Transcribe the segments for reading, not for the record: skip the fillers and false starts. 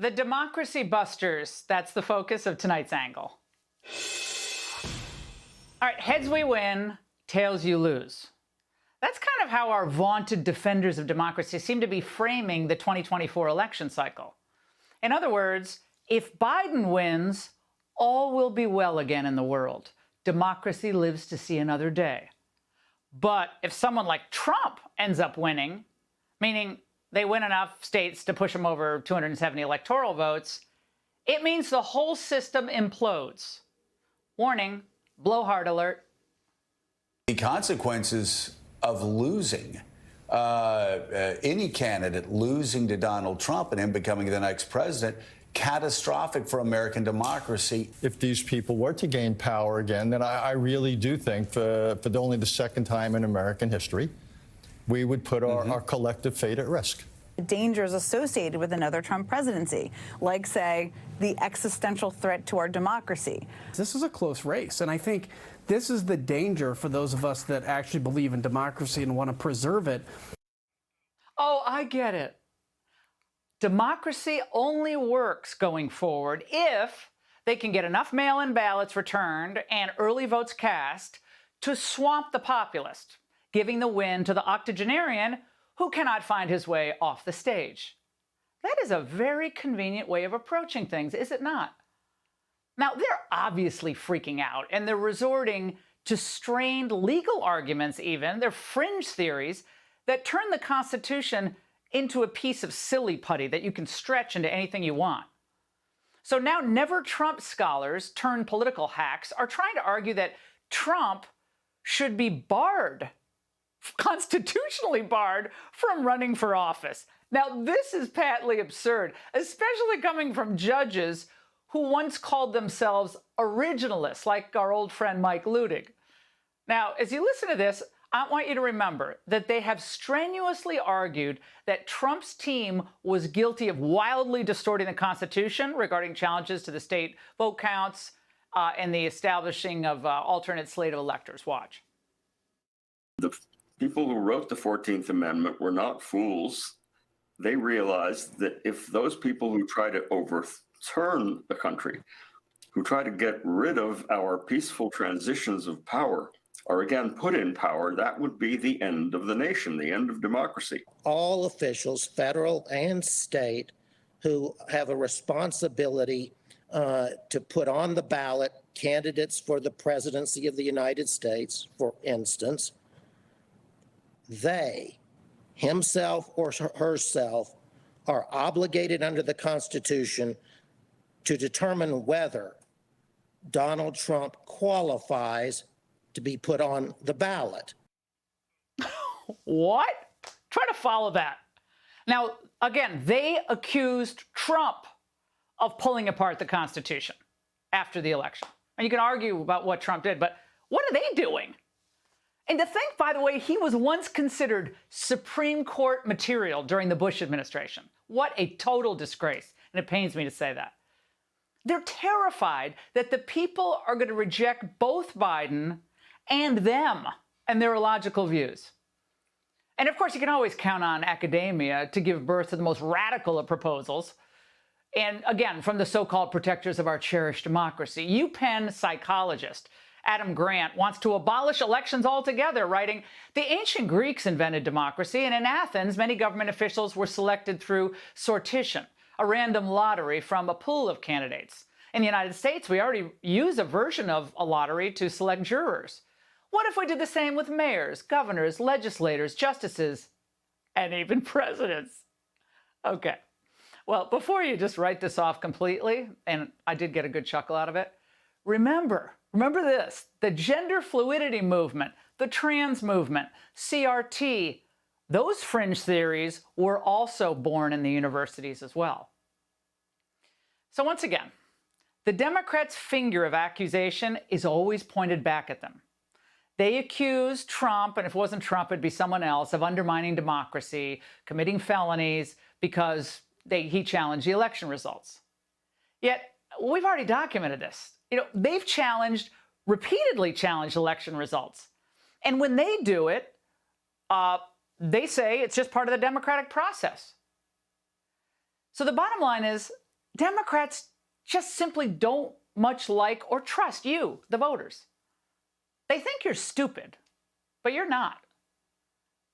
The democracy busters, that's the focus of tonight's angle. All right, heads we win, tails you lose. That's kind of how our vaunted defenders of democracy seem to be framing the 2024 election cycle. In other words, if Biden wins, all will be well again in the world. Democracy lives to see another day. But if someone like Trump ends up winning, meaning they win enough states to push him over 270 electoral votes, it means the whole system implodes. Warning, blowhard alert. The consequences of losing, any candidate losing to Donald Trump and him becoming the next president, catastrophic for American democracy. If these people were to gain power again, then I really do think for only the second time in American history, we would put our collective fate at risk. Dangers associated with another Trump presidency, like, say, the existential threat to our democracy. This is a close race, and I think this is the danger for those of us that actually believe in democracy and want to preserve it. Oh, I get it. Democracy only works going forward if they can get enough mail-in ballots returned and early votes cast to swamp the populist, giving the win to the octogenarian who cannot find his way off the stage. That is a very convenient way of approaching things, is it not? Now, they're obviously freaking out, and they're resorting to strained legal arguments even. They're fringe theories that turn the Constitution into a piece of silly putty that you can stretch into anything you want. So now Never Trump scholars turned political hacks are trying to argue that Trump should be barred, constitutionally barred, from running for office. Now, this is patently absurd, especially coming from judges who once called themselves originalists, like our old friend Mike Ludig. Now, as you listen to this, I want you to remember that they have strenuously argued that Trump's team was guilty of wildly distorting the Constitution regarding challenges to the state vote counts and the establishing of alternate slate of electors. Watch. The people who wrote the 14th Amendment were not fools. They realized that if those people who try to overturn the country, who try to get rid of our peaceful transitions of power, are again put in power, that would be the end of the nation, the end of democracy. All officials, federal and state, who have a responsibility to put on the ballot candidates for the presidency of the United States, for instance, they, himself or herself, are obligated under the Constitution to determine whether Donald Trump qualifies to be put on the ballot. What? Try to follow that. Now, again, they accused Trump of pulling apart the Constitution after the election. And you can argue about what Trump did, but what are they doing? And to think, by the way, he was once considered Supreme Court material during the Bush administration. What a total disgrace. And it pains me to say that. They're terrified that the people are going to reject both Biden and them and their illogical views. And of course, you can always count on academia to give birth to the most radical of proposals. And again, from the so-called protectors of our cherished democracy, UPenn psychologist Adam Grant wants to abolish elections altogether, writing, "The ancient Greeks invented democracy, and in Athens, many government officials were selected through sortition, a random lottery from a pool of candidates. In the United States, we already use a version of a lottery to select jurors. What if we did the same with mayors, governors, legislators, justices, and even presidents?" Okay. Well, before you just write this off completely, and I did get a good chuckle out of it, remember this, the gender fluidity movement, the trans movement, CRT, those fringe theories were also born in the universities as well. So once again, the Democrats' finger of accusation is always pointed back at them. They accuse Trump, and if it wasn't Trump, it'd be someone else, of undermining democracy, committing felonies because he challenged the election results. Yet, we've already documented this. They've repeatedly challenged election results. And when they do it, they say it's just part of the democratic process. So the bottom line is, Democrats just simply don't much like or trust you, the voters. They think you're stupid, but you're not.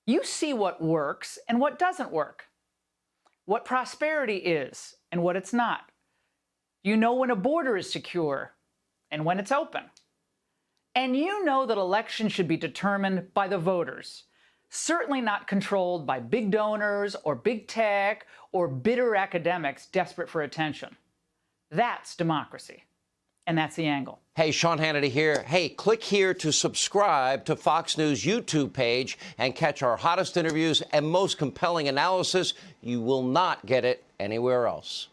You see what works and what doesn't work, what prosperity is and what it's not. You know when a border is secure and when it's open. And you know that elections should be determined by the voters, certainly not controlled by big donors or big tech or bitter academics desperate for attention. That's democracy. And that's the angle. Hey, Sean Hannity here. Hey, click here to subscribe to Fox News YouTube page and catch our hottest interviews and most compelling analysis. You will not get it anywhere else.